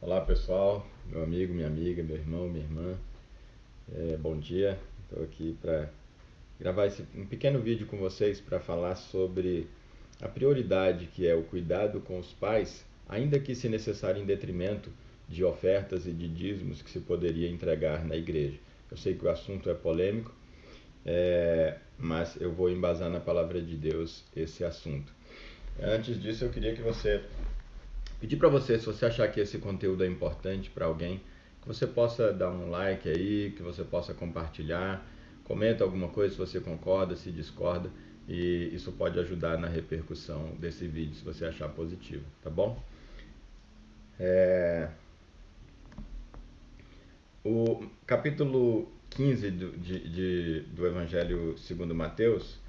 Olá pessoal, meu amigo, minha amiga, meu irmão, minha irmã, bom dia. Estou aqui para gravar um pequeno vídeo com vocês para falar sobre a prioridade que é o cuidado com os pais, ainda que se necessário em detrimento de ofertas e de dízimos que se poderia entregar na igreja. Eu sei que o assunto é polêmico, mas eu vou embasar na palavra de Deus esse assunto. Antes disso, eu queria pedir para você, se você achar que esse conteúdo é importante para alguém, que você possa dar um like aí, que você possa compartilhar, comenta alguma coisa se você concorda, se discorda, e isso pode ajudar na repercussão desse vídeo, se você achar positivo, tá bom? O capítulo 15 do Evangelho segundo Mateus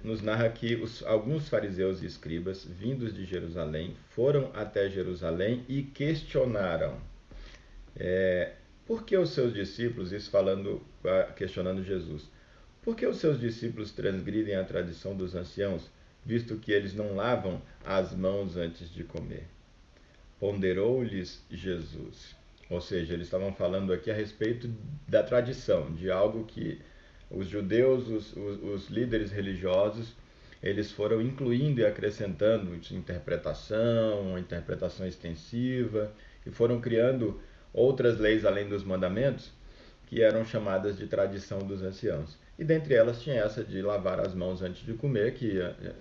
nos narra que alguns fariseus e escribas, vindos de Jerusalém, foram até Jerusalém e questionaram por que os seus discípulos, isso questionando Jesus, por que os seus discípulos transgridem a tradição dos anciãos, visto que eles não lavam as mãos antes de comer? Ponderou-lhes Jesus. Ou seja, eles estavam falando aqui a respeito da tradição, de algo que os judeus, os líderes religiosos, eles foram incluindo e acrescentando interpretação, interpretação extensiva, e foram criando outras leis além dos mandamentos, que eram chamadas de tradição dos anciãos. E dentre elas tinha essa de lavar as mãos antes de comer, que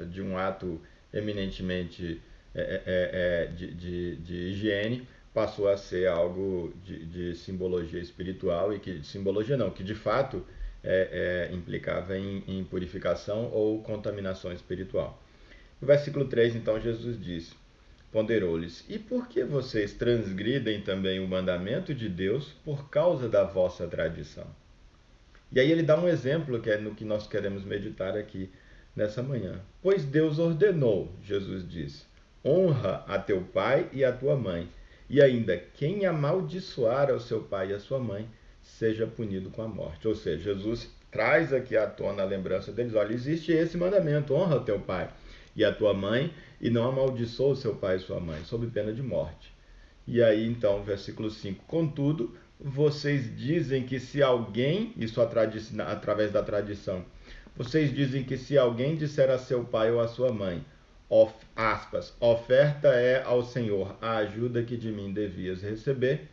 de um ato eminentemente de higiene, passou a ser algo de simbologia espiritual, e que simbologia não, que de fato implicava em purificação ou contaminação espiritual. No versículo 3, então, Jesus diz: ponderou-lhes: e por que vocês transgridem também o mandamento de Deus por causa da vossa tradição? E aí ele dá um exemplo que é no que nós queremos meditar aqui nessa manhã. Pois Deus ordenou, Jesus diz: honra a teu pai e a tua mãe, e ainda quem amaldiçoar ao seu pai e a sua mãe seja punido com a morte. Ou seja, Jesus traz aqui à tona a lembrança deles: olha, existe esse mandamento, honra o teu pai e a tua mãe, e não amaldiçoa o seu pai e sua mãe, sob pena de morte. E aí então, versículo 5, contudo, vocês dizem que se alguém, isso através da tradição, vocês dizem que se alguém disser a seu pai ou a sua mãe, aspas, oferta é ao Senhor a ajuda que de mim devias receber,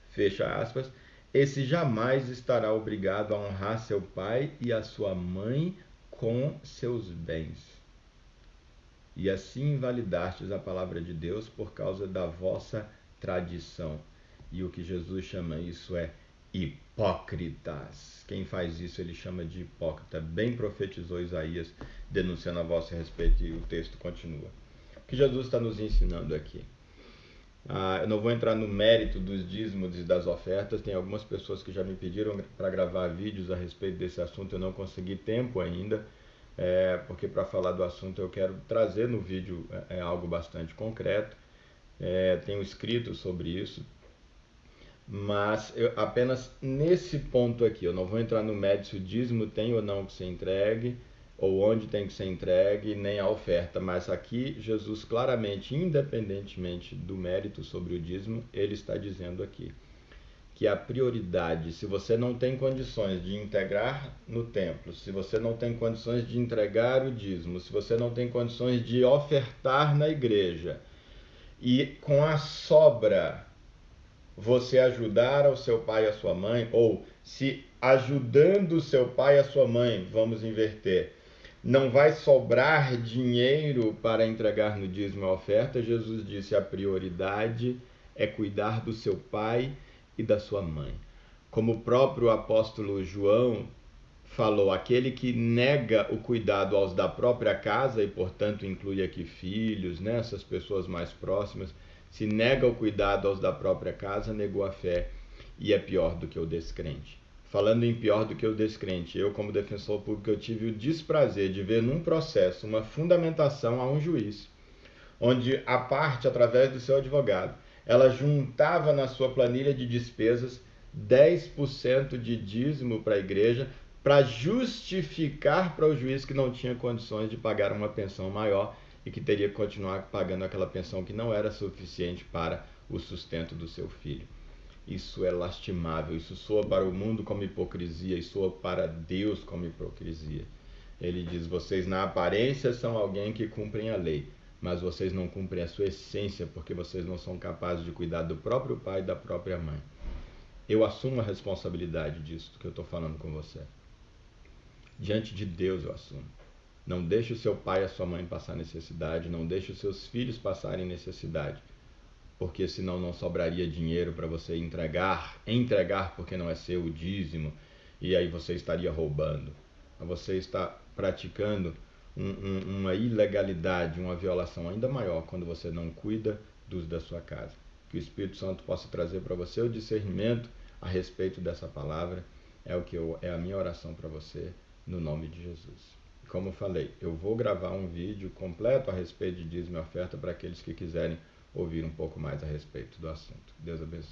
fecha aspas, esse jamais estará obrigado a honrar seu pai e a sua mãe com seus bens. E assim invalidastes a palavra de Deus por causa da vossa tradição. E o que Jesus chama isso é hipócritas. Quem faz isso ele chama de hipócrita. Bem profetizou Isaías denunciando a vosso respeito, e o texto continua. O que Jesus está nos ensinando aqui? Eu não vou entrar no mérito dos dízimos e das ofertas. Tem algumas pessoas que já me pediram para gravar vídeos a respeito desse assunto. Eu não consegui tempo ainda, porque para falar do assunto eu quero trazer no vídeo algo bastante concreto. Tenho escrito sobre isso, mas apenas nesse ponto aqui, eu não vou entrar no mérito se o dízimo tem ou não que ser entregue, ou onde tem que ser entregue, nem a oferta. Mas aqui Jesus claramente, independentemente do mérito sobre o dízimo, ele está dizendo aqui que a prioridade, se você não tem condições de integrar no templo, se você não tem condições de entregar o dízimo, se você não tem condições de ofertar na igreja, e com a sobra você ajudar ao seu pai e a sua mãe, ou se ajudando o seu pai e a sua mãe, vamos inverter, não vai sobrar dinheiro para entregar no dízimo a oferta, Jesus disse: a prioridade é cuidar do seu pai e da sua mãe. Como o próprio apóstolo João falou, aquele que nega o cuidado aos da própria casa, e portanto inclui aqui filhos, né, essas pessoas mais próximas, se nega o cuidado aos da própria casa, negou a fé e é pior do que o descrente. Falando em pior do que o descrente, eu, como defensor público, eu tive o desprazer de ver num processo uma fundamentação a um juiz, onde a parte, através do seu advogado, ela juntava na sua planilha de despesas 10% de dízimo para a igreja, para justificar para o juiz que não tinha condições de pagar uma pensão maior, e que teria que continuar pagando aquela pensão que não era suficiente para o sustento do seu filho. Isso é lastimável, isso soa para o mundo como hipocrisia e soa para Deus como hipocrisia. Ele diz: vocês na aparência são alguém que cumprem a lei, mas vocês não cumprem a sua essência, porque vocês não são capazes de cuidar do próprio pai e da própria mãe. Eu assumo a responsabilidade disso que eu estou falando com você. Diante de Deus eu assumo. Não deixe o seu pai e a sua mãe passar necessidade, não deixe os seus filhos passarem necessidade, porque senão não sobraria dinheiro para você entregar porque não é seu o dízimo, e aí você estaria roubando. Você está praticando uma ilegalidade, uma violação ainda maior quando você não cuida dos da sua casa. Que o Espírito Santo possa trazer para você o discernimento a respeito dessa palavra. É a minha oração para você, no nome de Jesus. Como eu falei, eu vou gravar um vídeo completo a respeito de dízimo e oferta para aqueles que quiserem ouvir um pouco mais a respeito do assunto. Deus abençoe.